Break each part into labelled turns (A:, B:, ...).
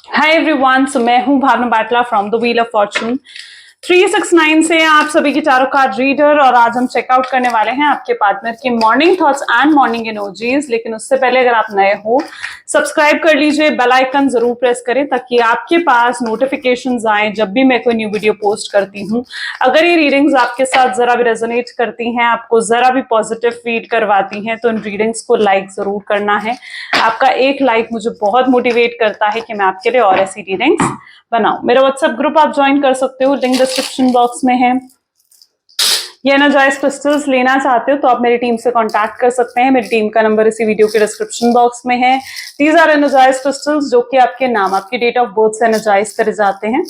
A: Hi everyone, so मैं हूं Bhavna Batla from the wheel of fortune 369 से आप सभी की चारों कार्ड रीडर। और आज हम चेकआउट करने वाले हैं आपके पार्टनर की morning thoughts and morning energies. लेकिन उससे पहले अगर आप नए हो, सब्सक्राइब कर लीजिए, बेल आइकन जरूर प्रेस करें ताकि आपके पास नोटिफिकेशंस आए जब भी मैं कोई न्यू वीडियो पोस्ट करती हूँ। अगर ये रीडिंग्स आपके साथ जरा भी रेजोनेट करती हैं, आपको जरा भी पॉजिटिव फील करवाती हैं, तो इन रीडिंग्स को लाइक जरूर करना है। आपका एक लाइक मुझे बहुत मोटिवेट करता है कि मैं आपके लिए और ऐसी रीडिंग्स बनाओ। मेरा व्हाट्सएप ग्रुप आप ज्वाइन कर सकते हो, लिंक डिस्क्रिप्शन बॉक्स में है। ये एनर्जाइज क्रिस्टल्स लेना चाहते हो तो आप मेरी टीम से कांटेक्ट कर सकते हैं। मेरी टीम का नंबर इसी वीडियो के डिस्क्रिप्शन बॉक्स में है। दीज आर एनर्जाइज क्रिस्टल्स जो कि आपके नाम, आपकी डेट ऑफ बर्थ से एनर्जाइज करे जाते हैं।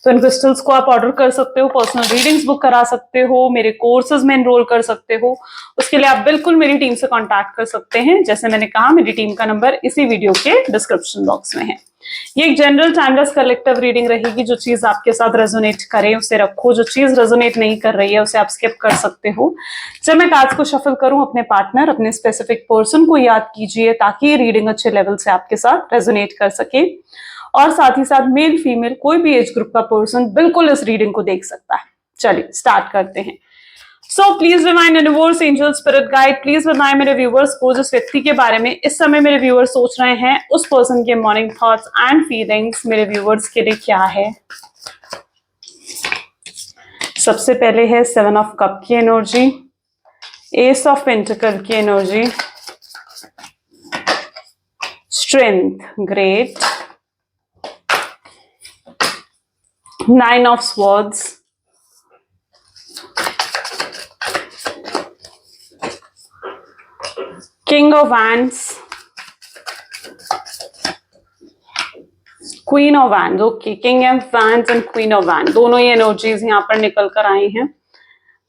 A: तो इन क्रिस्टल्स को आप ऑर्डर कर सकते हो, पर्सनल रीडिंग्स बुक करा सकते हो, मेरे कोर्सेज में एनरोल कर सकते हो। उसके लिए आप बिल्कुल मेरी टीम से कॉन्टैक्ट कर सकते हैं। जैसे मैंने कहा, मेरी टीम का नंबर इसी वीडियो के डिस्क्रिप्शन बॉक्स में है। ये एक जनरल टाइमलेस कलेक्टिव रीडिंग रहेगी। जो चीज आपके साथ रेजोनेट करे उसे रखो, जो चीज रेजोनेट नहीं कर रही है उसे आप स्किप कर सकते हो। जब मैं कार्ड्स को शफल करूं, अपने पार्टनर, अपने स्पेसिफिक पर्सन को याद कीजिए ताकि ये रीडिंग अच्छे लेवल से आपके साथ रेजोनेट कर सके। और साथ ही साथ मेल फीमेल कोई भी एज ग्रुप का पर्सन बिल्कुल इस रीडिंग को देख सकता है। चलिए स्टार्ट करते हैं। So please remind universe, angel, spirit guide, please बताएं मेरे व्यूवर्स को, जिस व्यक्ति के बारे में इस समय मेरे व्यूवर्स सोच रहे हैं, उस पर्सन के मॉर्निंग थॉट्स एंड फीलिंग्स मेरे व्यूवर्स के लिए क्या है। सबसे पहले है 7 ऑफ कप की एनर्जी, एस ऑफ पेंटिकल की energy, strength, great, 9 of swords, king of wands, queen of wands. Okay, king of wands and queen of wand दोनों ही एनर्जीज यहाँ पर निकल कर आई हैं।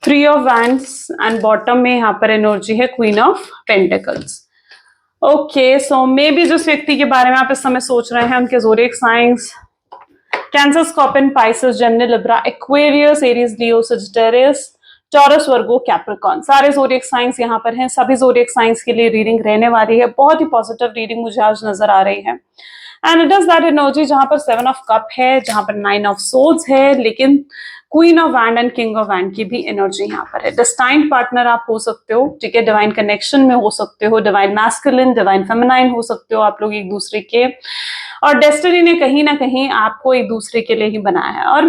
A: 3 ऑफ वैंड्स एंड बॉटम में यहाँ पर एनर्जी है queen of pentacles. Okay, so may be जिस व्यक्ति के बारे में आप इस समय सोच रहे हैं, उनके zodiac signs Cancer, Scorpion, Pisces, Gemini, Libra, Aquarius, Aries, Leo, Sagittarius, Taurus, Virgo, Capricorn, सारे ज़ोडिएक साइंस यहाँ पर हैं। सभी ज़ोडिएक साइंस के लिए रीडिंग रहने वाली है। बहुत ही पॉजिटिव रीडिंग मुझे आज नजर आ रही है। And it is that energy जहां पर 7 ऑफ कप है, जहां पर 9 ऑफ सोर्ड्स है, लेकिन queen of wand and king of wand की भी एनर्जी यहाँ पर है। डिस्टाइंड पार्टनर आप हो सकते हो, ठीक है, डिवाइन कनेक्शन में हो सकते हो, डिवाइन मैस्कुलिन, डिवाइन फेमिनाइन हो सकते हो आप लोग एक दूसरे के। और डेस्टिनी ने कहीं ना कहीं आपको एक दूसरे के लिए ही बनाया है। और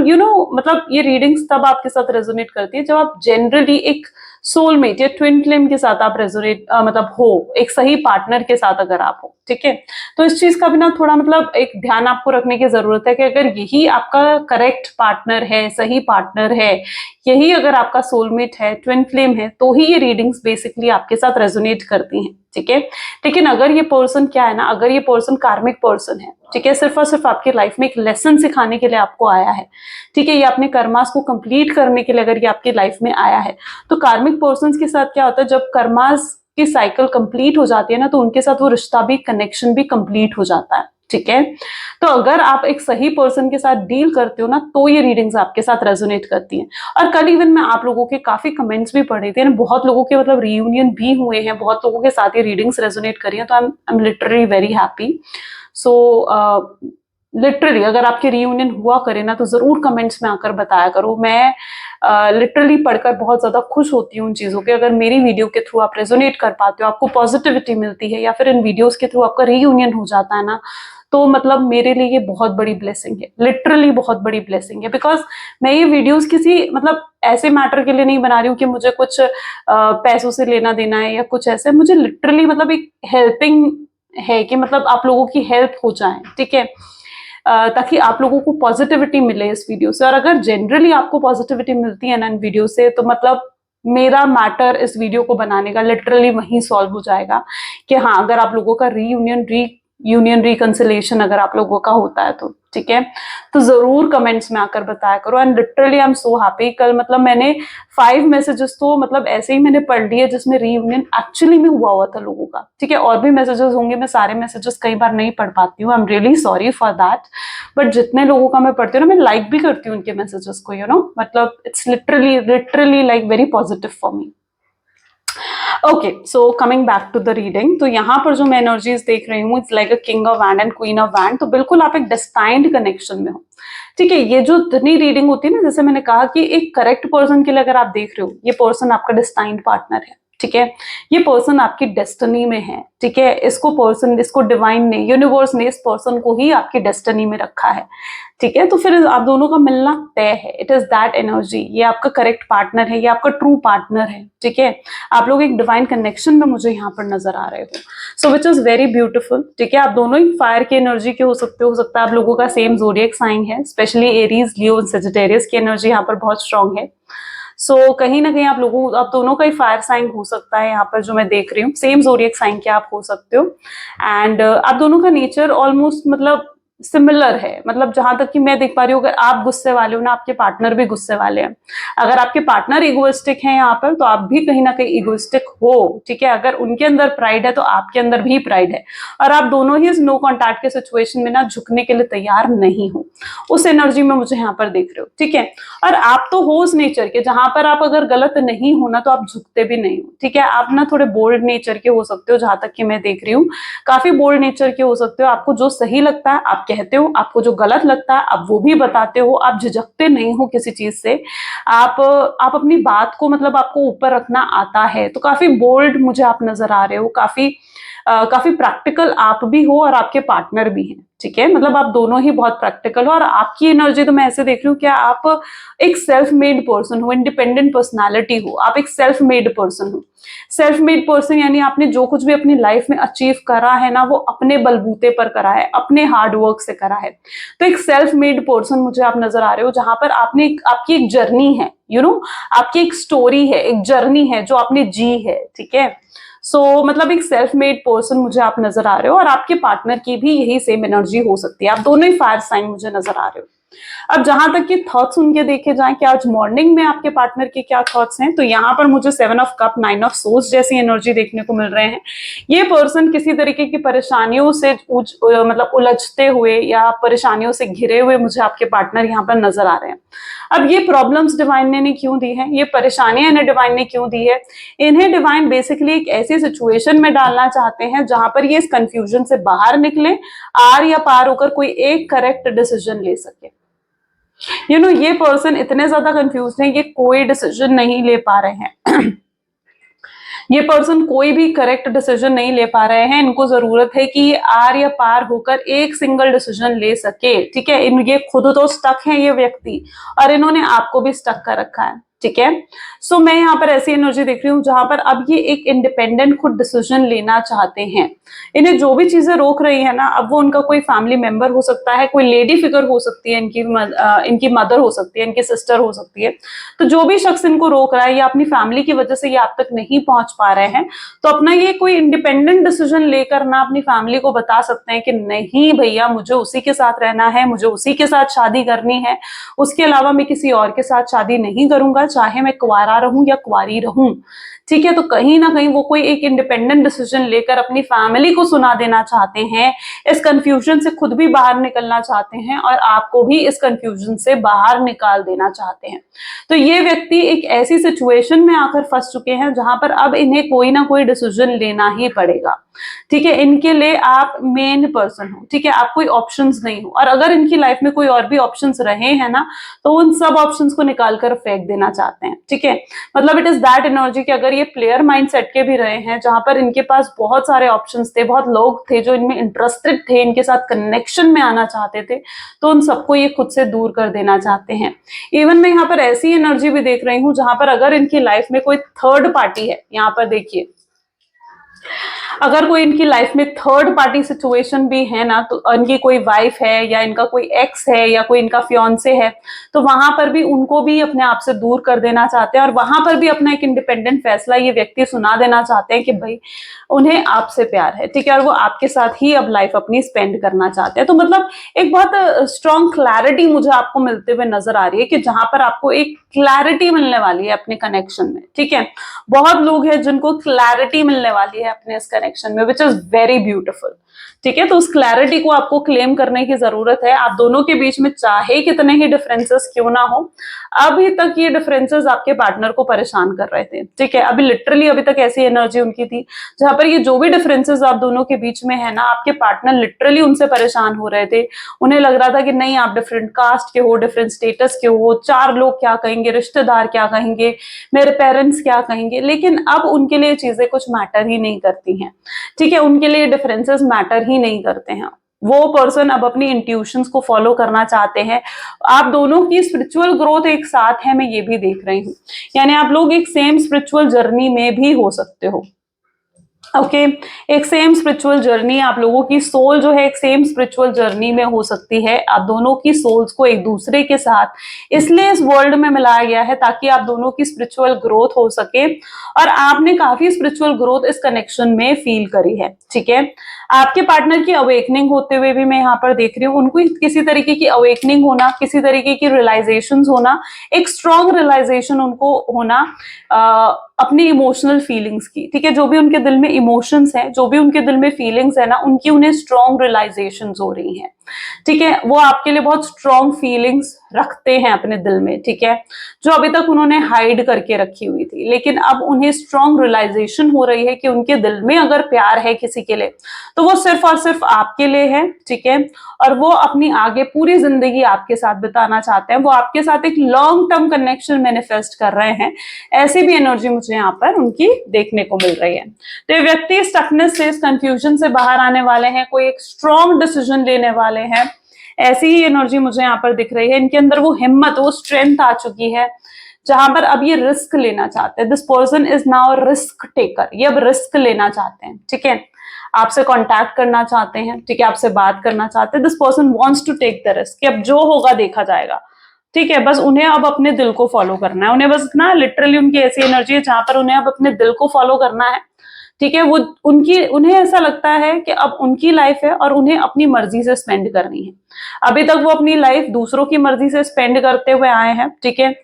A: मतलब ये रीडिंग्स तब आपके साथ रेजोनेट करती है जब आप जनरली एक सोलमेट या ट्विन फ्लेम के साथ आप रेजोनेट मतलब हो, एक सही पार्टनर के साथ अगर आप हो, ठीक है। तो इस चीज का भी ना थोड़ा मतलब एक ध्यान आपको रखने की जरूरत है कि अगर यही आपका करेक्ट पार्टनर है, सही पार्टनर है, यही अगर आपका सोलमेट है, ट्विन फ्लेम है, तो ही ये रीडिंग्स बेसिकली आपके साथ रेजोनेट करती हैं, ठीक है। लेकिन अगर ये पर्सन क्या है ना, अगर ये पर्सन कार्मिक पर्सन है, ठीक है, सिर्फ और सिर्फ आपकी लाइफ में एक लेसन सिखाने के लिए आपको आया है, ठीक है, ये अपने कर्मास को कंप्लीट करने के लिए अगर ये आपकी लाइफ में आया है, तो कार्मिक पर्सन के साथ क्या होता है, जब कर्मास की साइकिल कंप्लीट हो जाती है ना, तो उनके साथ वो रिश्ता भी, कनेक्शन भी कंप्लीट हो जाता है, ठीक है। तो अगर आप एक सही पर्सन के साथ डील करते हो ना, तो ये रीडिंग्स आपके साथ रेजोनेट करती हैं। और कल इवन मैं आप लोगों के काफी कमेंट्स भी पढ़ रही थी, बहुत लोगों के मतलब रीयूनियन भी हुए हैं, बहुत लोगों के साथ ये रीडिंग्स रेजोनेट करी हैं, तो I am literally very happy. So literally अगर आपके रीयूनियन हुआ करे ना, तो जरूर कमेंट्स में आकर बताया करो। मैं लिटरली पढ़कर बहुत ज्यादा खुश होती हूँ उन चीजों के। अगर मेरी वीडियो के थ्रू आप रेजोनेट कर पाते हो, आपको पॉजिटिविटी मिलती है, या फिर इन वीडियोस के थ्रू आपका रीयूनियन हो जाता है ना, तो मतलब मेरे लिए ये बहुत बड़ी ब्लेसिंग है, लिटरली बहुत बड़ी ब्लेसिंग है। बिकॉज मैं ये वीडियोस किसी मतलब ऐसे मैटर के लिए नहीं बना रही हूँ कि मुझे कुछ पैसों से लेना देना है या कुछ ऐसे। मुझे लिटरली मतलब एक हेल्पिंग है कि मतलब आप लोगों की हेल्प हो जाए, ठीक है, ताकि आप लोगों को पॉजिटिविटी मिले इस वीडियो से। और अगर जनरली आपको पॉजिटिविटी मिलती है ना इन वीडियो से, तो मतलब मेरा मैटर इस वीडियो को बनाने का लिटरली वहीं सॉल्व हो जाएगा कि हाँ, अगर आप लोगों का रीयूनियन रिकंसिलेशन अगर आप लोगों का होता है तो, ठीक है। तो जरूर कमेंट्स में आकर बताया करो। And literally I am so happy. कल मतलब मैंने 5 मैसेजेस तो मतलब ऐसे ही मैंने पढ़ लिए जिसमें रीयूनियन एक्चुअली में हुआ था लोगों का, ठीक है। और भी मैसेजेस होंगे, मैं सारे मैसेजेस कई बार नहीं पढ़ पाती हूँ, I am really sorry for that. But जितने लोगों का मैं पढ़ती हूँ ना, मैं लाइक भी करती हूँ उनके मैसेजेस को, मतलब it's literally like very positive for me. Okay, so coming back to the reading, तो यहाँ पर जो मैं एनर्जीज देख रही हूँ, it's like a king of wand and queen of wand. तो बिल्कुल आप एक डेस्टाइन्ड कनेक्शन में हो, ठीक है। ये जो इतनी रीडिंग होती है ना, जैसे मैंने कहा कि एक करेक्ट पर्सन के लिए अगर आप देख रहे हो, ये पर्सन आपका डेस्टाइन्ड पार्टनर है, ठीक है। ये पर्सन आपकी डेस्टिनी में है, ठीक है। इसको डिवाइन ने, यूनिवर्स ने इस पर्सन को ही आपकी डेस्टिनी में रखा है, ठीक है। तो फिर आप दोनों का मिलना तय है। इट इज दैट एनर्जी, ये आपका करेक्ट पार्टनर है, ये आपका ट्रू पार्टनर है, ठीक है। आप लोग एक डिवाइन कनेक्शन में मुझे यहाँ पर नजर आ रहे हो, सो विच इज वेरी ब्यूटिफुल, ठीक है। आप दोनों ही फायर की एनर्जी के हो सकता है आप लोगों का सेम ज़ोडिएक साइन है, स्पेशली एरीज, लियो, सेजिटेरियस की एनर्जी यहाँ पर बहुत स्ट्रांग है। सो कहीं ना कहीं आप दोनों का ही फायर साइन हो सकता है यहाँ पर, जो मैं देख रही हूँ। सेम ज़ोडिएक साइन के आप हो सकते हो, एंड आप दोनों का नेचर ऑलमोस्ट मतलब सिमिलर है। मतलब जहां तक कि मैं देख पा रही हूँ, अगर आप गुस्से वाले हो ना, आपके पार्टनर भी गुस्से वाले हैं। अगर आपके पार्टनर इगोइस्टिक हैं यहाँ पर, तो आप भी कहीं ना कहीं इगोइस्टिक हो, ठीक है। अगर उनके अंदर प्राइड है तो आपके अंदर भी प्राइड है, और आप दोनों ही इस नो कॉन्टैक्ट के सिचुएशन में ना झुकने के लिए तैयार नहीं हो। उस एनर्जी में मुझे यहाँ पर देख रहे हो, ठीक है। और आप तो हो उस नेचर के जहां पर आप अगर गलत नहीं हो ना, तो आप झुकते भी नहीं हो, ठीक है। आप ना थोड़े बोल्ड नेचर के हो सकते हो, जहां तक कि मैं देख रही हूँ, काफी बोल्ड नेचर के हो सकते हो। आपको जो सही लगता है आप कहते हो, आपको जो गलत लगता है आप वो भी बताते हो, आप झिझकते नहीं हो किसी चीज से। आप अपनी बात को मतलब आपको ऊपर रखना आता है, तो काफी बोल्ड मुझे आप नजर आ रहे हो, काफी प्रैक्टिकल आप भी हो और आपके पार्टनर भी हैं, ठीक है। मतलब आप दोनों ही बहुत प्रैक्टिकल हो, और आपकी एनर्जी तो मैं ऐसे देख रही हूँ, क्या आप एक सेल्फ मेड पर्सन हो, इंडिपेंडेंट पर्सनालिटी हो, आप एक सेल्फ मेड पर्सन हो। सेल्फ मेड पर्सन यानी आपने जो कुछ भी अपनी लाइफ में अचीव करा है ना, वो अपने बलबूते पर करा है, अपने हार्ड वर्क से करा है। तो एक सेल्फ मेड पर्सन मुझे आप नजर आ रहे हो, जहां पर आपकी एक जर्नी है, आपकी एक स्टोरी है, एक जर्नी है जो आपने जी है, ठीक है। सो मतलब एक सेल्फ मेड पर्सन मुझे आप नजर आ रहे हो, और आपके पार्टनर की भी यही सेम एनर्जी हो सकती है। आप दोनों ही फायर साइन मुझे नजर आ रहे हो। अब जहां तक कि थॉट्स उनके देखे जाएं कि आज मॉर्निंग में आपके पार्टनर के क्या थॉट्स हैं, तो यहाँ पर मुझे 7 ऑफ कप, 9 ऑफ सोर्स जैसी एनर्जी देखने को मिल रहे हैं। ये पर्सन किसी तरीके की परेशानियों से मतलब उलझते हुए या परेशानियों से घिरे हुए मुझे आपके पार्टनर यहाँ पर नजर आ रहे हैं। अब ये प्रॉब्लम्स डिवाइन ने क्यों दी है, ये परेशानियां इन्हें डिवाइन ने क्यों दी है? इन्हें डिवाइन बेसिकली एक ऐसी सिचुएशन में डालना चाहते हैं जहां पर ये इस कंफ्यूजन से बाहर निकले, आर या पार होकर कोई एक करेक्ट डिसीजन ले सके। ये पर्सन इतने ज्यादा कंफ्यूज हैं, ये कोई डिसीजन नहीं ले पा रहे हैं। ये पर्सन कोई भी करेक्ट डिसीजन नहीं ले पा रहे हैं। इनको जरूरत है कि ये आर या पार होकर एक सिंगल डिसीजन ले सके, ठीक है। ये खुद तो स्टक है ये व्यक्ति, और इन्होंने आपको भी स्टक कर रखा है, ठीक है। सो मैं यहाँ पर ऐसी एनर्जी देख रही हूँ जहां पर अब ये एक इंडिपेंडेंट खुद डिसीजन लेना चाहते हैं। इन्हें जो भी चीजें रोक रही है ना, अब वो उनका कोई फैमिली मेंबर हो सकता है, कोई लेडी फिगर हो सकती है, इनकी मदर हो सकती है, इनकी सिस्टर हो सकती है। तो जो भी शख्स इनको रोक रहा है, या अपनी फैमिली की वजह से ये आप तक नहीं पहुंच पा रहे हैं, तो अपना ये कोई इंडिपेंडेंट डिसीजन लेकर ना अपनी फैमिली को बता सकते हैं कि नहीं भैया, मुझे उसी के साथ रहना है, मुझे उसी के साथ शादी करनी है, उसके अलावा मैं किसी और के साथ शादी नहीं करूंगा, चाहे मैं कुंवारा रहूं या कुंवारी रहूं, ठीक है। तो कहीं ना कहीं वो कोई एक इंडिपेंडेंट डिसीजन लेकर अपनी फैमिली को सुना देना चाहते हैं, इस कंफ्यूजन से खुद भी बाहर निकलना चाहते हैं, और आपको भी इस कंफ्यूजन से बाहर निकाल देना चाहते हैं। तो ये व्यक्ति एक ऐसी सिचुएशन में आकर फंस चुके हैं जहां पर अब इन्हें कोई ना कोई डिसीजन लेना ही पड़ेगा, ठीक है। इनके लिए आप मेन पर्सन हो, ठीक है, आप कोई ऑप्शंस नहीं हो। और अगर इनकी लाइफ में कोई और भी ऑप्शंस रहे हैं ना, तो उन सब ऑप्शंस को निकालकर फेंक देना चाहते हैं, ठीक है। मतलब इट इज दैट एनर्जी कि अगर ये प्लेयर माइंडसेट के भी रहे हैं, जहां पर इनके पास बहुत सारे ऑप्शंस थे, बहुत लोग थे जो इनमें इंटरेस्टेड थे, इनके साथ कनेक्शन में आना चाहते थे, तो उन सबको ये खुद से दूर कर देना चाहते हैं। इवन मैं यहाँ पर ऐसी एनर्जी भी देख रही हूँ जहां पर अगर इनकी लाइफ में कोई थर्ड पार्टी है, यहाँ पर देखिए, अगर कोई इनकी लाइफ में थर्ड पार्टी सिचुएशन भी है ना, तो इनकी कोई वाइफ है या इनका कोई एक्स है या कोई इनका फियांसे है, तो वहां पर भी उनको भी अपने आप से दूर कर देना चाहते हैं, और वहां पर भी अपना एक इंडिपेंडेंट फैसला ये व्यक्ति सुना देना चाहते हैं कि भाई उन्हें आपसे प्यार है, ठीक है, और वो आपके साथ ही अब लाइफ अपनी स्पेंड करना चाहते हैं। तो मतलब एक बहुत स्ट्रॉन्ग क्लैरिटी मुझे आपको मिलते हुए नजर आ रही है कि जहां पर आपको एक क्लैरिटी मिलने वाली है अपने कनेक्शन में, ठीक है। बहुत लोग हैं जिनको क्लैरिटी मिलने वाली है अपने इस कनेक्शन कनेक्शन में, विच इज वेरी ब्यूटिफुल। ठीक है, तो उस क्लैरिटी को आपको क्लेम करने की जरूरत है। आप दोनों के बीच में चाहे कितने ही डिफरेंसेस क्यों ना हो, अभी तक ये डिफरेंसेस आपके पार्टनर को परेशान कर रहे थे। ठीक है, अभी लिटरली अभी तक ऐसी एनर्जी उनकी थी जहां पर ये जो भी डिफरेंसेस आप दोनों के बीच में है ना, आपके पार्टनर लिटरली उनसे परेशान हो रहे थे। उन्हें लग रहा था कि नहीं, आप डिफरेंट कास्ट के हो, डिफरेंट स्टेटस के हो, चार लोग क्या कहेंगे, रिश्तेदार क्या कहेंगे, मेरे पेरेंट्स क्या कहेंगे। लेकिन अब उनके लिए चीजें कुछ मैटर ही नहीं करती हैं। ठीक है, उनके लिए डिफरेंसेस मैटर ही नहीं करते हैं। वो पर्सन अब अपनी इंट्यूशंस को फॉलो करना चाहते हैं। आप दोनों की स्पिरिचुअल ग्रोथ एक साथ है, मैं ये भी देख रही हूँ। यानी आप लोग एक सेम स्पिरिचुअल जर्नी में भी हो सकते हो। ओके, एक सेम स्पिरिचुअल जर्नी, आप लोगों की सोल जो है एक सेम स्पिरिचुअल जर्नी में हो सकती है। आप दोनों की सोल्स को एक दूसरे के साथ इसलिए इस वर्ल्ड में मिलाया गया है ताकि आप दोनों की स्पिरिचुअल ग्रोथ हो सके, और आपने काफी स्पिरिचुअल ग्रोथ इस कनेक्शन में फील करी है। ठीक है, आपके पार्टनर की अवेकनिंग होते हुए भी मैं यहाँ पर देख रही हूँ। उनको किसी तरीके की अवेकनिंग होना, किसी तरीके की रियलाइजेशन होना, एक स्ट्रॉन्ग रियलाइजेशन उनको होना अपनी इमोशनल फीलिंग्स की। ठीक है, जो भी उनके दिल में इमोशंस हैं, जो भी उनके दिल में फीलिंग्स है ना, उनकी उन्हें स्ट्रॉन्ग रियलाइजेशन हो रही हैं। ठीक है, वो आपके लिए बहुत स्ट्रॉन्ग फीलिंग्स रखते हैं अपने दिल में। ठीक है, जो अभी तक उन्होंने हाइड करके रखी हुई थी, लेकिन अब उन्हें स्ट्रॉन्ग रियलाइजेशन हो रही है कि उनके दिल में अगर प्यार है किसी के लिए, तो वो सिर्फ और सिर्फ आपके लिए है। ठीक है, और वो अपनी आगे पूरी जिंदगी आपके साथ बिताना चाहते हैं। वो आपके साथ एक लॉन्ग टर्म कनेक्शन मैनिफेस्ट कर रहे हैं। ऐसी भी एनर्जी मुझे यहाँ पर उनकी देखने को मिल रही है। तो ये व्यक्ति स्टकनेस से, इस कंफ्यूजन से बाहर आने वाले हैं, कोई एक स्ट्रॉन्ग डिसीजन लेने वाले हैं। ऐसी ही एनर्जी मुझे यहाँ पर दिख रही है। इनके अंदर वो हिम्मत, वो स्ट्रेंथ आ चुकी है जहां पर अब ये रिस्क लेना चाहते हैं। This person is now risk taker. ये अब रिस्क लेना चाहते हैं। ठीक है, आपसे कांटेक्ट करना चाहते हैं। ठीक है, आपसे बात करना चाहते हैं। This person wants to take the risk. अब जो होगा देखा जाएगा। ठीक है, बस उन्हें अब अपने दिल को फॉलो करना है। उन्हें बस ना, लिटरली उनकी ऐसी एनर्जी है जहां पर उन्हें अब अपने दिल को फॉलो करना है। ठीक है, वो उन्हें ऐसा लगता है कि अब उनकी लाइफ है और उन्हें अपनी मर्जी से स्पेंड करनी है। अभी तक वो अपनी लाइफ दूसरों की मर्जी से स्पेंड करते हुए आए हैं। ठीक है,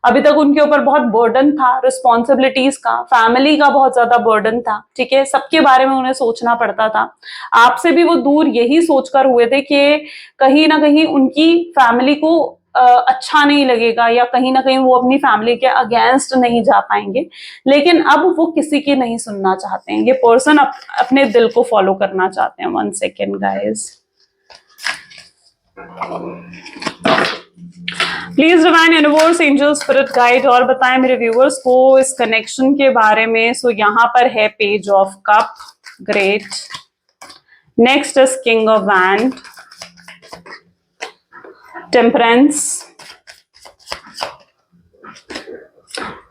A: अभी तक उनके ऊपर बहुत बर्डन था, रिस्पॉन्सिबिलिटीज का, फैमिली का बहुत ज्यादा बर्डन था। ठीक है, सबके बारे में उन्हें सोचना पड़ता था। आपसे भी वो दूर यही सोचकर हुए थे कि कहीं ना कहीं उनकी फैमिली को अच्छा नहीं लगेगा, या कहीं ना कहीं वो अपनी फैमिली के अगेंस्ट नहीं जा पाएंगे। लेकिन अब वो किसी की नहीं सुनना चाहते हैं। ये पर्सन अपने दिल को फॉलो करना चाहते हैं। 1 second guys, please divine universe, angel, spirit guide और बताएं मेरे व्यूअर्स को इस कनेक्शन के बारे में। सो यहाँ पर है page of cup, great. Next is king of wand, temperance,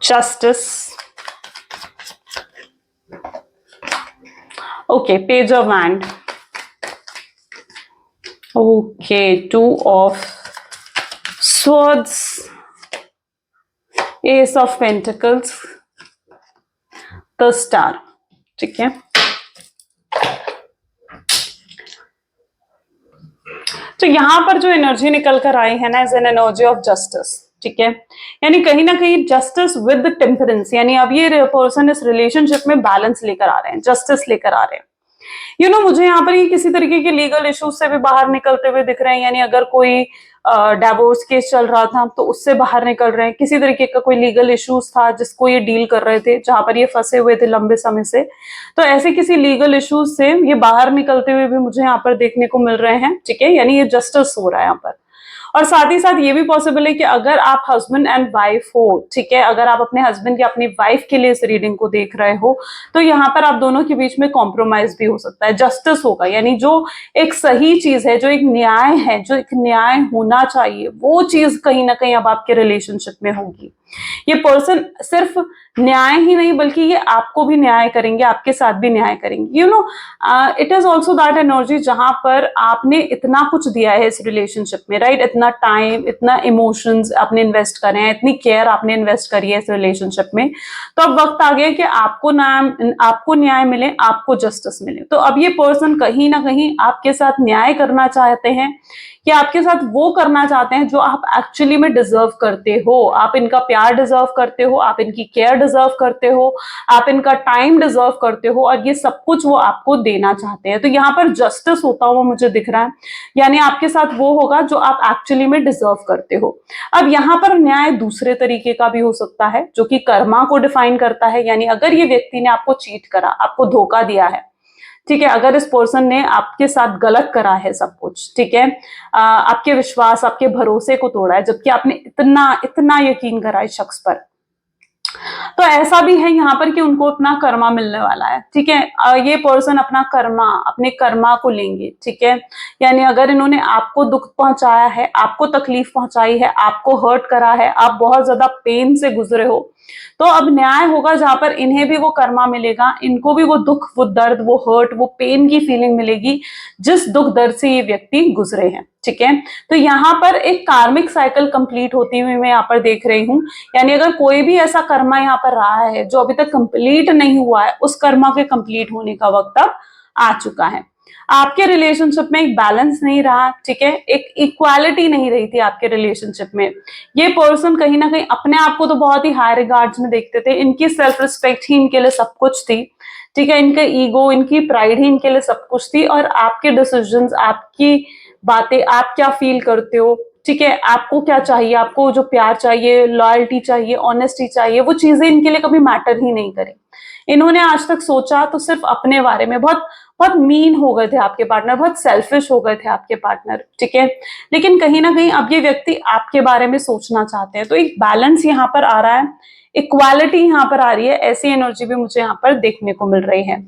A: justice, okay, page of wand, okay, 2 of swords, ace of pentacles, the star। ठीक है, तो यहां पर जो एनर्जी निकल कर आई है ना, is an energy of justice. ठीक है, यानी कहीं ना कहीं जस्टिस विद टेम्परेंस, यानी अब ये पर्सन इस रिलेशनशिप में बैलेंस लेकर आ रहे हैं, जस्टिस लेकर आ रहे हैं। मुझे यहाँ पर ये किसी तरीके के लीगल इश्यूज से भी बाहर निकलते हुए दिख रहे हैं। यानी अगर कोई डिवोर्स केस चल रहा था तो उससे बाहर निकल रहे हैं। किसी तरीके का कोई लीगल इश्यूज था जिसको ये डील कर रहे थे, जहां पर ये फंसे हुए थे लंबे समय से, तो ऐसे किसी लीगल इश्यूज से ये बाहर निकलते हुए भी मुझे यहाँ पर देखने को मिल रहे हैं। ठीक है, यानी ये जस्टिस हो रहा है यहाँ पर। और साथ ही साथ ये भी पॉसिबल है कि अगर आप हस्बैंड एंड वाइफ हो, ठीक है, अगर आप अपने हस्बैंड या अपनी वाइफ के लिए इस रीडिंग को देख रहे हो, तो यहाँ पर आप दोनों के बीच में कॉम्प्रोमाइज भी हो सकता है, जस्टिस होगा। यानी जो एक सही चीज है, जो एक न्याय है, जो एक न्याय होना चाहिए, वो चीज कहीं ना कहीं अब आपके रिलेशनशिप में होगी। ये पर्सन सिर्फ न्याय ही नहीं बल्कि ये आपको भी न्याय करेंगे, आपके साथ भी न्याय करेंगे। It is also that energy जहां पर आपने इतना कुछ दिया है इस रिलेशनशिप में, राइट? इतना टाइम, इतना इमोशंस आपने इन्वेस्ट करे हैं, इतनी केयर आपने इन्वेस्ट करी है इस रिलेशनशिप में। तो अब वक्त आ गया कि आपको न्याय मिले, आपको जस्टिस मिले। तो अब ये पर्सन कहीं ना कहीं आपके साथ न्याय करना चाहते हैं, कि आपके साथ वो करना चाहते हैं जो आप एक्चुअली में डिजर्व करते हो। आप इनका प्यार डिजर्व करते हो, आप इनकी केयर डिजर्व करते हो, आप इनका टाइम डिजर्व करते हो, और ये सब कुछ वो आपको देना चाहते हैं। तो यहाँ पर जस्टिस होता हुआ मुझे दिख रहा है, यानी आपके साथ वो होगा जो आप एक्चुअली में डिजर्व करते हो। अब यहाँ पर न्याय दूसरे तरीके का भी हो सकता है, जो कि कर्मा को डिफाइन करता है। यानी अगर ये व्यक्ति ने आपको चीट करा, आपको धोखा दिया है, ठीक है, अगर इस पर्सन ने आपके साथ गलत करा है सब कुछ, ठीक है, आपके विश्वास, आपके भरोसे को तोड़ा है, जबकि आपने इतना इतना यकीन करा इस शख्स पर, तो ऐसा भी है यहाँ पर कि उनको अपना कर्मा मिलने वाला है। ठीक है, ये पर्सन अपना कर्मा, अपने कर्मा को लेंगे। ठीक है, यानी अगर इन्होंने आपको दुख पहुंचाया है, आपको तकलीफ पहुंचाई है, आपको हर्ट करा है, आप बहुत ज्यादा पेन से गुजरे हो, तो अब न्याय होगा जहां पर इन्हें भी वो कर्मा मिलेगा, इनको भी वो दुख, वो दर्द, वो हर्ट, वो पेन की फीलिंग मिलेगी जिस दुख दर्द से ये व्यक्ति गुजरे हैं। ठीक है, तो यहाँ पर एक कार्मिक साइकिल कंप्लीट होती हुई मैं यहाँ पर देख रही हूँ। यानी अगर कोई भी ऐसा कर्मा यहाँ पर रहा है जो अभी तक कंप्लीट नहीं हुआ है, उस कर्मा के कंप्लीट होने का वक्त अब आ चुका है। आपके रिलेशनशिप में एक बैलेंस नहीं रहा, ठीक है, एक इक्वालिटी नहीं रही थी आपके रिलेशनशिप में। ये पर्सन कहीं ना कहीं अपने आप को तो बहुत ही हाई रिगार्ड्स में देखते थे, इनकी सेल्फ रिस्पेक्ट ही इनके लिए सब कुछ थी। ठीक है, इनका ईगो, इनकी प्राइड ही इनके लिए सब कुछ थी, और आपके डिसीजंस, आपकी बातें, आप क्या फील करते हो, ठीक है, आपको क्या चाहिए, आपको जो प्यार चाहिए, लॉयल्टी चाहिए, ऑनेस्टी चाहिए, वो चीजें इनके लिए कभी मैटर ही नहीं करी। इन्होंने आज तक सोचा तो सिर्फ अपने बारे में, बहुत बहुत मीन हो गए थे आपके पार्टनर, बहुत सेल्फिश हो गए थे आपके पार्टनर। ठीक है, लेकिन कहीं ना कहीं अब ये व्यक्ति आपके बारे में सोचना चाहते हैं, तो एक बैलेंस यहाँ पर आ रहा है, इक्वालिटी यहाँ पर आ रही है। ऐसी एनर्जी भी मुझे यहाँ पर देखने को मिल रही है।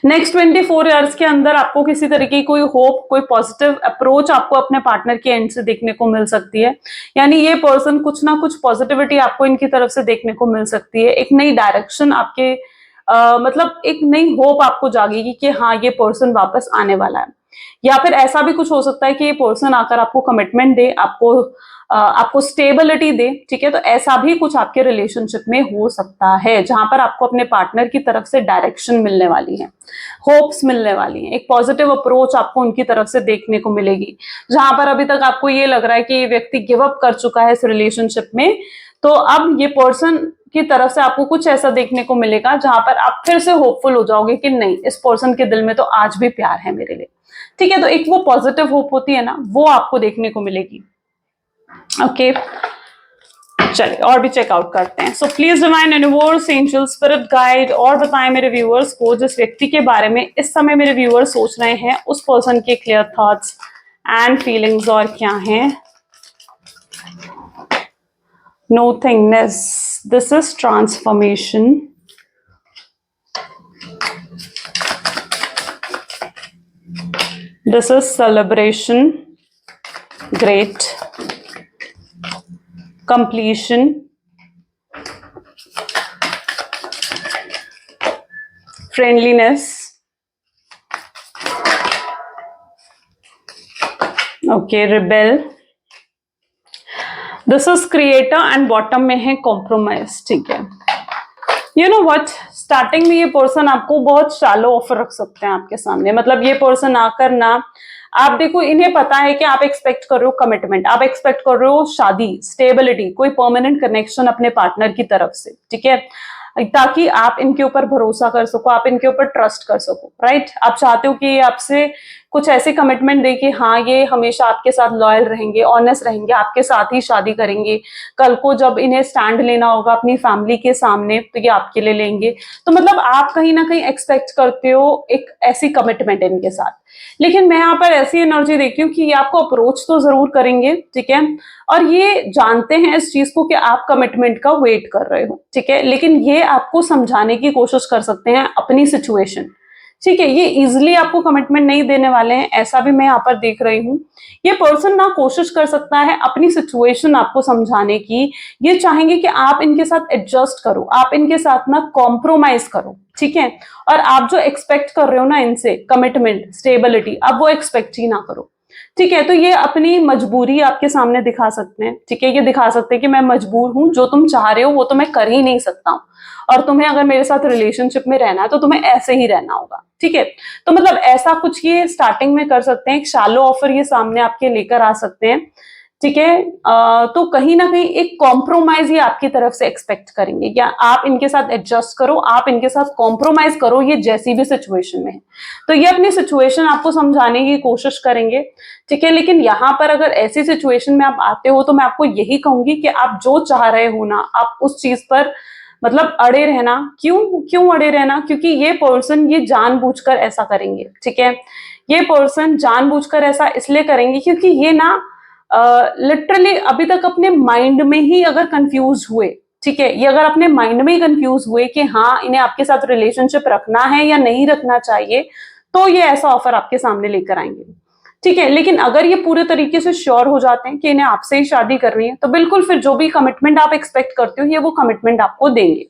A: नेक्स्ट 24 ईयर्स के अंदर आपको किसी तरीके की कोई होप, कोई पॉजिटिव अप्रोच आपको अपने पार्टनर के एंड से देखने को मिल सकती है। यानी ये पर्सन कुछ ना कुछ पॉजिटिविटी आपको इनकी तरफ से देखने को मिल सकती है। एक नई डायरेक्शन आपके मतलब एक नई होप आपको जागेगी कि हाँ, ये पर्सन वापस आने वाला है। या फिर ऐसा भी कुछ हो सकता है कि ये पर्सन आकर आपको कमिटमेंट दे, आपको स्टेबिलिटी दे। ठीक है, तो ऐसा भी कुछ आपके रिलेशनशिप में हो सकता है, जहां पर आपको अपने पार्टनर की तरफ से डायरेक्शन मिलने वाली है, होप्स मिलने वाली है, एक पॉजिटिव अप्रोच आपको उनकी तरफ से देखने को मिलेगी। जहां पर अभी तक आपको ये लग रहा है कि ये व्यक्ति गिव अप कर चुका है इस रिलेशनशिप में, तो अब ये पर्सन की तरफ से आपको कुछ ऐसा देखने को मिलेगा जहां पर आप फिर से होपफुल हो जाओगे कि नहीं, इस पर्सन के दिल में तो आज भी प्यार है मेरे लिए। ठीक है, तो एक वो पॉजिटिव होप होती है ना, वो आपको देखने को मिलेगी। ओके, चलिए और भी चेकआउट करते हैं। So please divine universe, angel, spirit guide, और बताएं मेरे व्यूअर्स को जिस व्यक्ति के बारे में इस समय मेरे व्यूअर्स सोच रहे हैं, उस पर्सन के क्लियर थॉट्स एंड फीलिंग्स और क्या हैं। Nothingness, this is transformation. This is celebration, great, completion, friendliness, okay, rebel, this is creator, and bottom में है कॉम्प्रोमाइज। ठीक है, यू नो व्हाट, स्टार्टिंग में ये पर्सन आपको बहुत शालो ऑफर रख सकते हैं आपके सामने। मतलब ये पर्सन आकर ना, आप देखो, इन्हें पता है कि आप एक्सपेक्ट कर रहे हो कमिटमेंट, आप एक्सपेक्ट कर रहे हो शादी, स्टेबिलिटी, कोई परमानेंट कनेक्शन अपने पार्टनर की तरफ से। ठीक है, ताकि आप इनके ऊपर भरोसा कर सको, आप इनके ऊपर ट्रस्ट कर सको, राइट। आप चाहते हो कि ये आपसे कुछ ऐसे कमिटमेंट दे कि हाँ, ये हमेशा आपके साथ लॉयल रहेंगे, ऑनेस्ट रहेंगे, आपके साथ ही शादी करेंगे, कल को जब इन्हें स्टैंड लेना होगा अपनी फैमिली के सामने तो ये आपके लिए लेंगे। तो मतलब आप कहीं ना कहीं एक्सपेक्ट करते हो एक ऐसी कमिटमेंट इनके साथ। लेकिन मैं यहाँ पर ऐसी एनर्जी देखती हूँ कि ये आपको अप्रोच तो जरूर करेंगे, ठीक है, और ये जानते हैं इस चीज को कि आप कमिटमेंट का वेट कर रहे हो। ठीक है, लेकिन ये आपको समझाने की कोशिश कर सकते हैं अपनी सिचुएशन। ठीक है, ये इजिली आपको कमिटमेंट नहीं देने वाले हैं, ऐसा भी मैं यहाँ पर देख रही हूँ। ये पर्सन ना कोशिश कर सकता है अपनी सिचुएशन आपको समझाने की, ये चाहेंगे कि आप इनके साथ एडजस्ट करो, आप इनके साथ ना कॉम्प्रोमाइज करो। ठीक है, और आप जो एक्सपेक्ट कर रहे हो ना इनसे, कमिटमेंट, स्टेबिलिटी, अब वो एक्सपेक्ट ही ना करो। ठीक है, तो ये अपनी मजबूरी आपके सामने दिखा सकते हैं। ठीक है, ये दिखा सकते हैं कि मैं मजबूर हूं, जो तुम चाह रहे हो वो तो मैं कर ही नहीं सकता हूं, और तुम्हें अगर मेरे साथ रिलेशनशिप में रहना है तो तुम्हें ऐसे ही रहना होगा। ठीक है, तो मतलब ऐसा कुछ ये स्टार्टिंग में कर सकते हैं, एक शैलो ऑफर ये सामने आपके लेकर आ सकते हैं। ठीक है, तो कहीं ना कहीं एक कॉम्प्रोमाइज ही आपकी तरफ से एक्सपेक्ट करेंगे, या आप इनके साथ एडजस्ट करो, आप इनके साथ कॉम्प्रोमाइज करो, ये जैसी भी सिचुएशन में है। तो ये अपनी सिचुएशन आपको समझाने की कोशिश करेंगे। ठीक है, लेकिन यहाँ पर अगर ऐसी सिचुएशन में आप आते हो तो मैं आपको यही कहूंगी कि आप जो चाह रहे हो ना, आप उस चीज पर मतलब अड़े रहना। क्यों क्यों अड़े रहना? क्योंकि ये पर्सन ये जानबूझकर ऐसा करेंगे। ठीक है, ये पर्सन जानबूझकर ऐसा इसलिए करेंगे क्योंकि ये ना लिटरली अभी तक अपने माइंड में ही अगर कंफ्यूज हुए, ठीक है, ये अगर अपने माइंड में ही कंफ्यूज हुए कि हाँ इन्हें आपके साथ रिलेशनशिप रखना है या नहीं रखना चाहिए, तो ये ऐसा ऑफर आपके सामने लेकर आएंगे। ठीक है, लेकिन अगर ये पूरे तरीके से श्योर हो जाते हैं कि इन्हें आपसे ही शादी करनी है, तो बिल्कुल फिर जो भी कमिटमेंट आप एक्सपेक्ट करते हो ये वो कमिटमेंट आपको देंगे।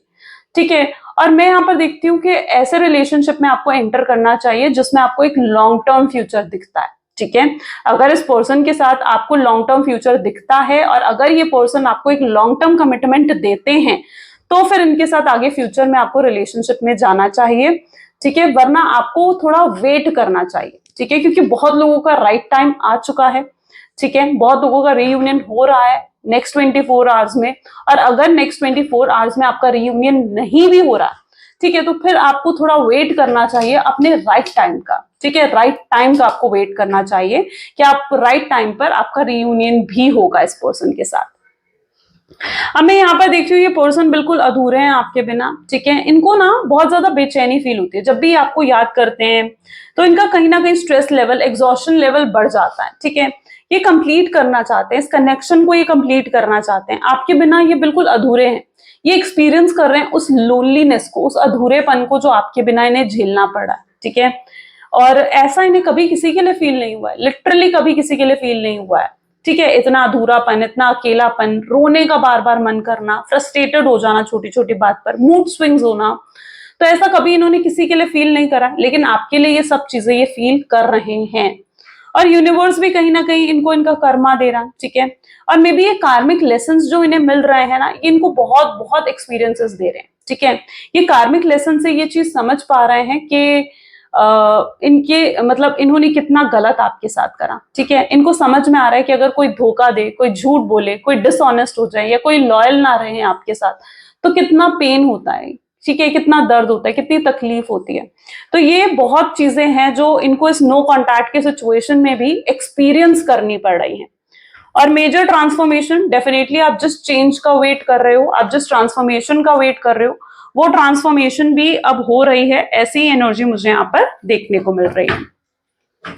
A: ठीक है, और मैं यहाँ पर देखती हूँ कि ऐसे रिलेशनशिप में आपको एंटर करना चाहिए जिसमें आपको एक लॉन्ग टर्म फ्यूचर दिखता है। ठीक है, अगर इस पर्सन के साथ आपको लॉन्ग टर्म फ्यूचर दिखता है और अगर ये पर्सन आपको एक लॉन्ग टर्म कमिटमेंट देते हैं, तो फिर इनके साथ आगे फ्यूचर में आपको रिलेशनशिप में जाना चाहिए। ठीक है, वरना आपको थोड़ा वेट करना चाहिए। ठीक है, क्योंकि बहुत लोगों का राइट टाइम आ चुका है। ठीक है, बहुत लोगों का रीयूनियन हो रहा है नेक्स्ट 24 आवर्स में, और अगर नेक्स्ट 24 आवर्स में आपका रीयूनियन नहीं भी हो रहा, ठीक है, तो फिर आपको थोड़ा वेट करना चाहिए अपने राइट टाइम का। ठीक है, राइट टाइम का आपको वेट करना चाहिए कि आप राइट टाइम पर आपका रीयूनियन भी होगा इस पर्सन के साथ। अब मैं यहाँ पर देखती हूँ ये पर्सन बिल्कुल अधूरे हैं आपके बिना। ठीक है, इनको ना बहुत ज्यादा बेचैनी फील होती है जब भी आपको याद करते हैं, तो इनका कहीं ना कहीं स्ट्रेस लेवल, एग्जॉशन लेवल बढ़ जाता है। ठीक है, ये कंप्लीट करना चाहते हैं, इस कनेक्शन को ये कंप्लीट करना चाहते हैं, आपके बिना ये बिल्कुल अधूरे हैं। ये एक्सपीरियंस कर रहे हैं उस लोनलीनेस को, उस अधूरेपन को जो आपके बिना इन्हें झेलना पड़ा। ठीक है, और ऐसा इन्हें कभी किसी के लिए फील नहीं हुआ है, लिटरली कभी किसी के लिए फील नहीं हुआ है। ठीक है, इतना अधूरापन, इतना अकेलापन, रोने का बार बार मन करना, फ्रस्ट्रेटेड हो जाना छोटी छोटी बात पर, मूड स्विंग्स होना, तो ऐसा कभी इन्होंने किसी के लिए फील नहीं करा, लेकिन आपके लिए ये सब चीजें ये फील कर रहे हैं। और यूनिवर्स भी कहीं ना कहीं इनको इनका कर्मा दे रहा है। ठीक है, और मे बी ये कार्मिक लेसन्स जो इन्हें मिल रहे हैं ना, ये इनको बहुत बहुत एक्सपीरियंसेस दे रहे हैं। ठीक है, ये कार्मिक लेसन से ये चीज समझ पा रहे हैं कि इनके मतलब इन्होंने कितना गलत आपके साथ करा। ठीक है, इनको समझ में आ रहा है कि अगर कोई धोखा दे, कोई झूठ बोले, कोई डिसऑनेस्ट हो जाए, या कोई लॉयल ना रहे आपके साथ, तो कितना पेन होता है। ठीक है, कितना दर्द होता है, कितनी तकलीफ होती है। तो ये बहुत चीजें हैं जो इनको इस नो कॉन्टैक्ट के सिचुएशन में भी एक्सपीरियंस करनी पड़ रही हैं। और मेजर ट्रांसफॉर्मेशन डेफिनेटली आप जिस चेंज का वेट कर रहे हो, आप जिस ट्रांसफॉर्मेशन का वेट कर रहे हो, वो ट्रांसफॉर्मेशन भी अब हो रही है। ऐसी एनर्जी मुझे यहाँ पर देखने को मिल रही है।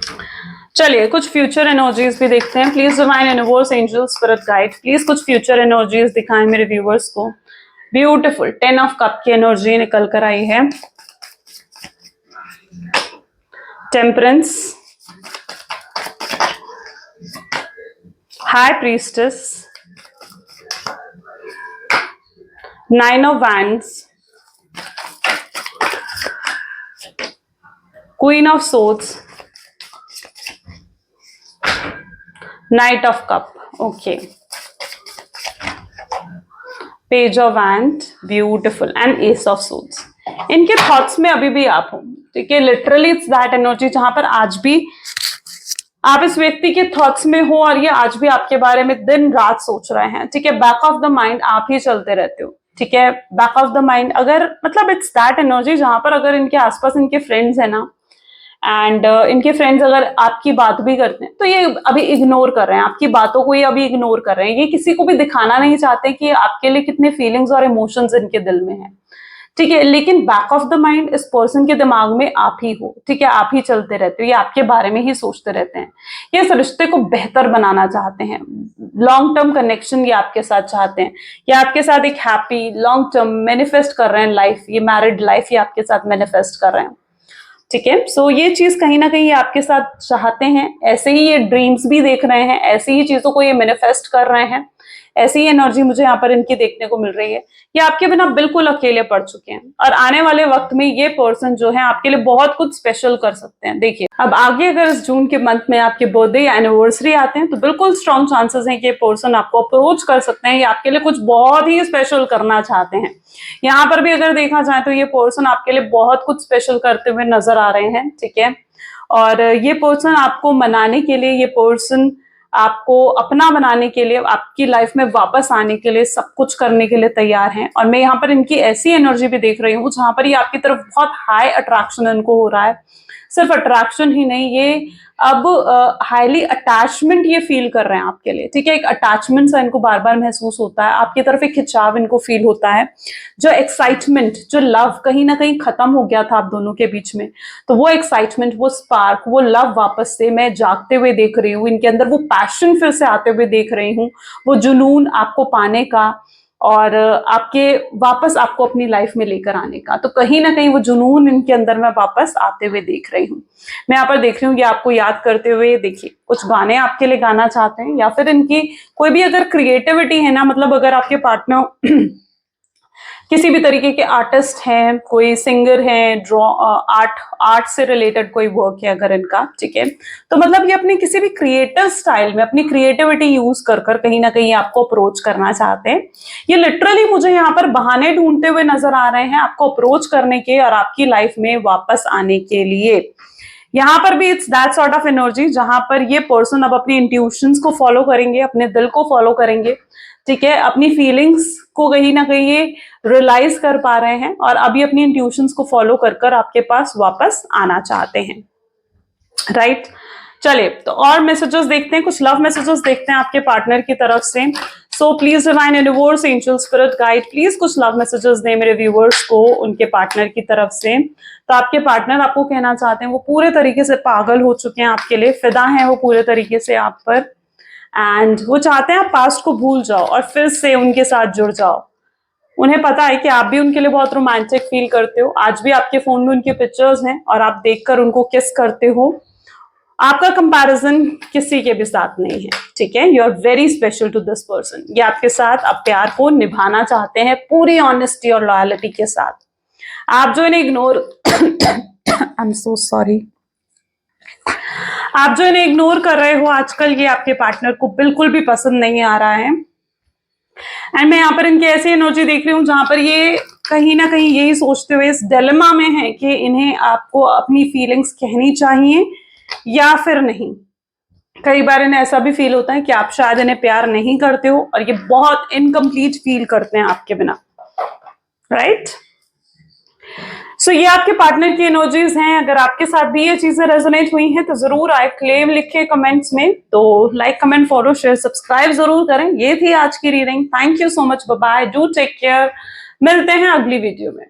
A: चलिए कुछ फ्यूचर एनर्जीज भी देखते हैं। Please divine universe, angel, spirit guide, please कुछ फ्यूचर एनर्जीज दिखाएं मेरे व्यूवर्स को। ब्यूटीफुल 10 ऑफ कप की एनर्जी निकल कर आई है। Temperance, high priestess, 9 of wands, queen of swords, night of cup, okay, page of wand, beautiful, and S of swords. इनके thoughts में अभी भी आप हो। ठीक है, लिटरली इट्स दैट एनर्जी जहां पर आज भी आप इस व्यक्ति के थॉट्स में हो और ये आज भी आपके बारे में दिन रात सोच रहे हैं। ठीक है, बैक ऑफ द माइंड आप ही चलते रहते हो। ठीक है, बैक ऑफ द माइंड, अगर मतलब इट्स दैट एनर्जी जहां पर अगर इनके आसपास इनके फ्रेंड्स है ना, एंड इनके फ्रेंड्स अगर आपकी बात भी करते हैं तो ये अभी इग्नोर कर रहे हैं, आपकी बातों को ये अभी इग्नोर कर रहे हैं। ये किसी को भी दिखाना नहीं चाहते कि आपके लिए कितने फीलिंग्स और इमोशंस इनके दिल में है। ठीक है, लेकिन बैक ऑफ द माइंड इस पर्सन के दिमाग में आप ही हो। ठीक है, आप ही चलते रहते हो, ये आपके बारे में ही सोचते रहते हैं। ये इस रिश्ते को बेहतर बनाना चाहते हैं, लॉन्ग टर्म कनेक्शन ये आपके साथ चाहते हैं, ये आपके साथ एक हैप्पी लॉन्ग टर्म मैनिफेस्ट कर रहे हैं लाइफ, ये मैरिड लाइफ ये आपके साथ मैनिफेस्ट कर रहे हैं। ठीक है, सो ये चीज कहीं ना कहीं आपके साथ चाहते हैं। ऐसे ही ये ड्रीम्स भी देख रहे हैं, ऐसी ही चीजों को ये मैनिफेस्ट कर रहे हैं। ऐसी ही एनर्जी मुझे यहाँ पर इनकी देखने को मिल रही है। ये आपके बिना बिल्कुल अकेले पड़ चुके हैं और आने वाले वक्त में ये पर्सन जो है आपके लिए बहुत कुछ स्पेशल कर सकते हैं। देखिए अब आगे अगर इस जून के मंथ में आपके बर्थडे या एनिवर्सरी आते हैं तो बिल्कुल स्ट्रॉन्ग चांसेस हैं कि ये पर्सन आपको अप्रोच कर सकते हैं या आपके लिए कुछ बहुत ही स्पेशल करना चाहते हैं। यहाँ पर भी अगर देखा जाए तो ये पर्सन आपके लिए बहुत कुछ स्पेशल करते हुए नजर आ रहे हैं, ठीक है। और ये पर्सन आपको मनाने के लिए, ये पर्सन आपको अपना बनाने के लिए, आपकी लाइफ में वापस आने के लिए सब कुछ करने के लिए तैयार हैं। और मैं यहाँ पर इनकी ऐसी एनर्जी भी देख रही हूँ जहां पर ये आपकी तरफ बहुत हाई अट्रैक्शन इनको हो रहा है। सिर्फ अट्रैक्शन ही नहीं, ये अब हाईली अटैचमेंट ये फील कर रहे हैं आपके लिए, ठीक है। एक अटैचमेंट सा इनको बार बार महसूस होता है, आपकी तरफ एक खिंचाव इनको फील होता है। जो एक्साइटमेंट, जो लव कहीं ना कहीं खत्म हो गया था आप दोनों के बीच में, तो वो एक्साइटमेंट, वो स्पार्क, वो लव वापस से मैं जागते हुए देख रही हूँ। इनके अंदर वो पैशन फिर से आते हुए देख रही हूँ, वो जुनून आपको पाने का और आपके वापस आपको अपनी लाइफ में लेकर आने का। तो कहीं ना कहीं वो जुनून इनके अंदर मैं वापस आते हुए देख रही हूँ। मैं यहाँ पर देख रही हूँ ये आपको याद करते हुए, देखिए कुछ गाने आपके लिए गाना चाहते हैं या फिर इनकी कोई भी अगर क्रिएटिविटी है ना, मतलब अगर आपके पार्टनर किसी भी तरीके के आर्टिस्ट हैं, कोई सिंगर है, आर्ट से रिलेटेड कोई वर्क है अगर इनका, ठीक है, तो मतलब ये अपने किसी भी क्रिएटिव स्टाइल में अपनी क्रिएटिविटी यूज कर कर कहीं ना कहीं आपको अप्रोच करना चाहते हैं। ये लिटरली मुझे यहाँ पर बहाने ढूंढते हुए नजर आ रहे हैं आपको अप्रोच करने के और आपकी लाइफ में वापस आने के लिए। यहाँ पर भी it's that sort of energy जहां पर ये पर्सन अब अपनी इंट्यूशंस को फॉलो करेंगे, अपने दिल को फॉलो करेंगे, ठीक है। अपनी फीलिंग्स को कहीं ना कहीं ये रियलाइज कर पा रहे हैं और अभी अपनी इंट्यूशंस को फॉलो कर कर आपके पास वापस आना चाहते हैं, राइट। चलिए तो और मैसेजेस देखते हैं, कुछ लव मैसेजेस देखते हैं आपके पार्टनर की तरफ से। So please divine universe, angel spirit guide, please कुछ लव मैसेजेस दें मेरे व्यूवर्स को उनके पार्टनर की तरफ से। तो आपके पार्टनर आपको कहना चाहते हैं वो पूरे तरीके से पागल हो चुके हैं आपके लिए, फिदा हैं वो पूरे तरीके से आप पर, एंड वो चाहते हैं आप पास्ट को भूल जाओ और फिर से उनके साथ जुड़ जाओ। उन्हें पता है कि आप भी उनके लिए बहुत रोमांटिक फील करते हो, आज भी आपके फोन में उनके पिक्चर्स हैं और आप देखकर उनको किस करते हो। आपका कंपैरिजन किसी के भी साथ नहीं है, ठीक है। You are very special to this person. ये आपके साथ अब प्यार को निभाना चाहते हैं पूरी ऑनेस्टी और लॉयल्टी के साथ। आप जो इन्हें ignore I am so sorry, आप जो इन्हें इग्नोर कर रहे हो आजकल, ये आपके पार्टनर को बिल्कुल भी पसंद नहीं आ रहा है। एंड मैं यहाँ पर इनकी ऐसी एनर्जी देख रही हूँ जहां पर ये कहीं ना कहीं यही सोचते हुए इस डिलेमा में है कि इन्हें आपको अपनी फीलिंग्स कहनी चाहिए या फिर नहीं। कई बार इन्हें ऐसा भी फील होता है कि आप शायद इन्हें प्यार नहीं करते हो और ये बहुत इनकम्प्लीट फील करते हैं आपके बिना, राइट। सो ये आपके पार्टनर की एनर्जीज हैं। अगर आपके साथ भी ये चीजें रेजोनेट हुई हैं तो जरूर आई क्लेम लिखे कमेंट्स में। तो like, comment, follow, share, subscribe जरूर करें। ये थी आज की reading. Thank you so much, bye bye, do take care. मिलते हैं अगली वीडियो में।